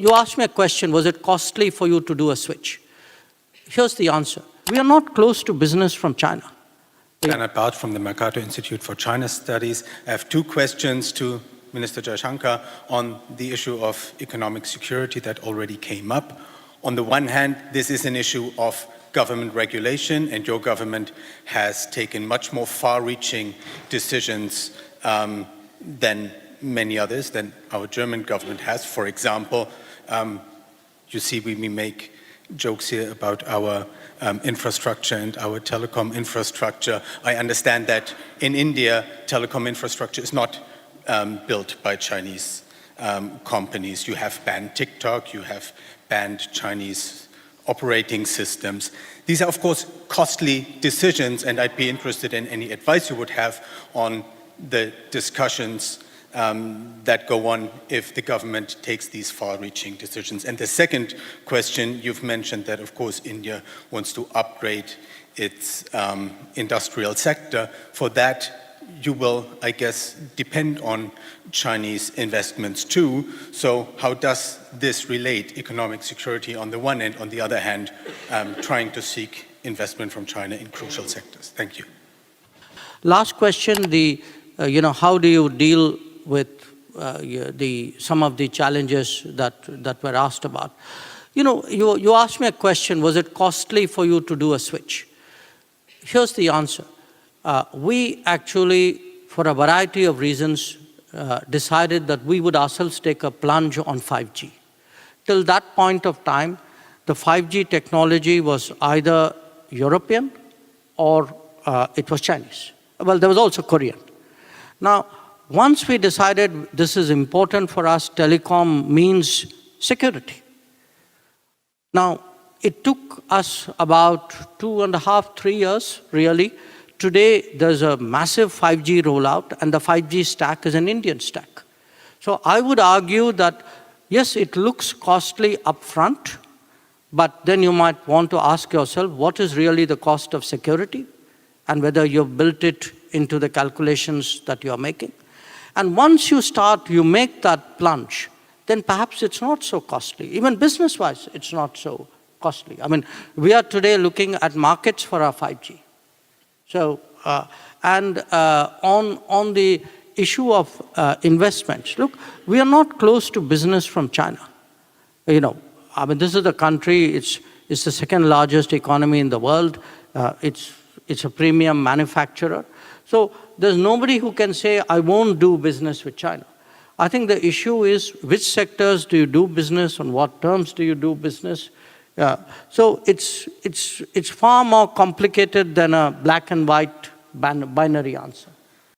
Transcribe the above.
You asked me a question, was it costly for you to do a switch? Here's the answer. We are not close to business from China. Bernhard Barth from the Mercator Institute for China Studies. I have two questions to Minister Jaishankar on the issue of economic security that already came up. On the one hand, this is an issue of government regulation, and your government has taken much more far-reaching decisions than many others, than our German government has. For example, you see, we make jokes here about our infrastructure and our telecom infrastructure. I understand that in India, telecom infrastructure is not built by Chinese companies. You have banned TikTok, you have banned Chinese operating systems. These are, of course, costly decisions, and I'd be interested in any advice you would have on the discussions that go on if the government takes these far-reaching decisions. And the second question, you've mentioned that, of course, India wants to upgrade its industrial sector. For that, you will, I guess, depend on Chinese investments too. So how does this relate, economic security on the one hand, on the other hand, trying to seek investment from China in crucial sectors? Thank you. Last question, how do you deal with some of the challenges that were asked about? You asked me a question, was it costly for you to do a switch? Here's the answer. We actually, for a variety of reasons, decided that we would ourselves take a plunge on 5G. Till that point of time, the 5G technology was either European or it was Chinese. Well, there was also Korean. Now, once we decided this is important for us, telecom means security. Now, it took us about 2.5, 3 years, really. Today, there's a massive 5G rollout, and the 5G stack is an Indian stack. So I would argue that, yes, it looks costly upfront, but then you might want to ask yourself, what is really the cost of security, and whether you've built it into the calculations that you're making. And once you make that plunge, then perhaps it's not so costly. Even business-wise, it's not so costly. I mean, we are today looking at markets for our 5G. So, on the issue of investments, look, we are not close to business from China. I mean, this is the country, it's the second largest economy in the world. It's a premium manufacturer. So there's nobody who can say, I won't do business with China. I think the issue is, which sectors do you do business, on what terms do you do business? So it's far more complicated than a black and white binary answer.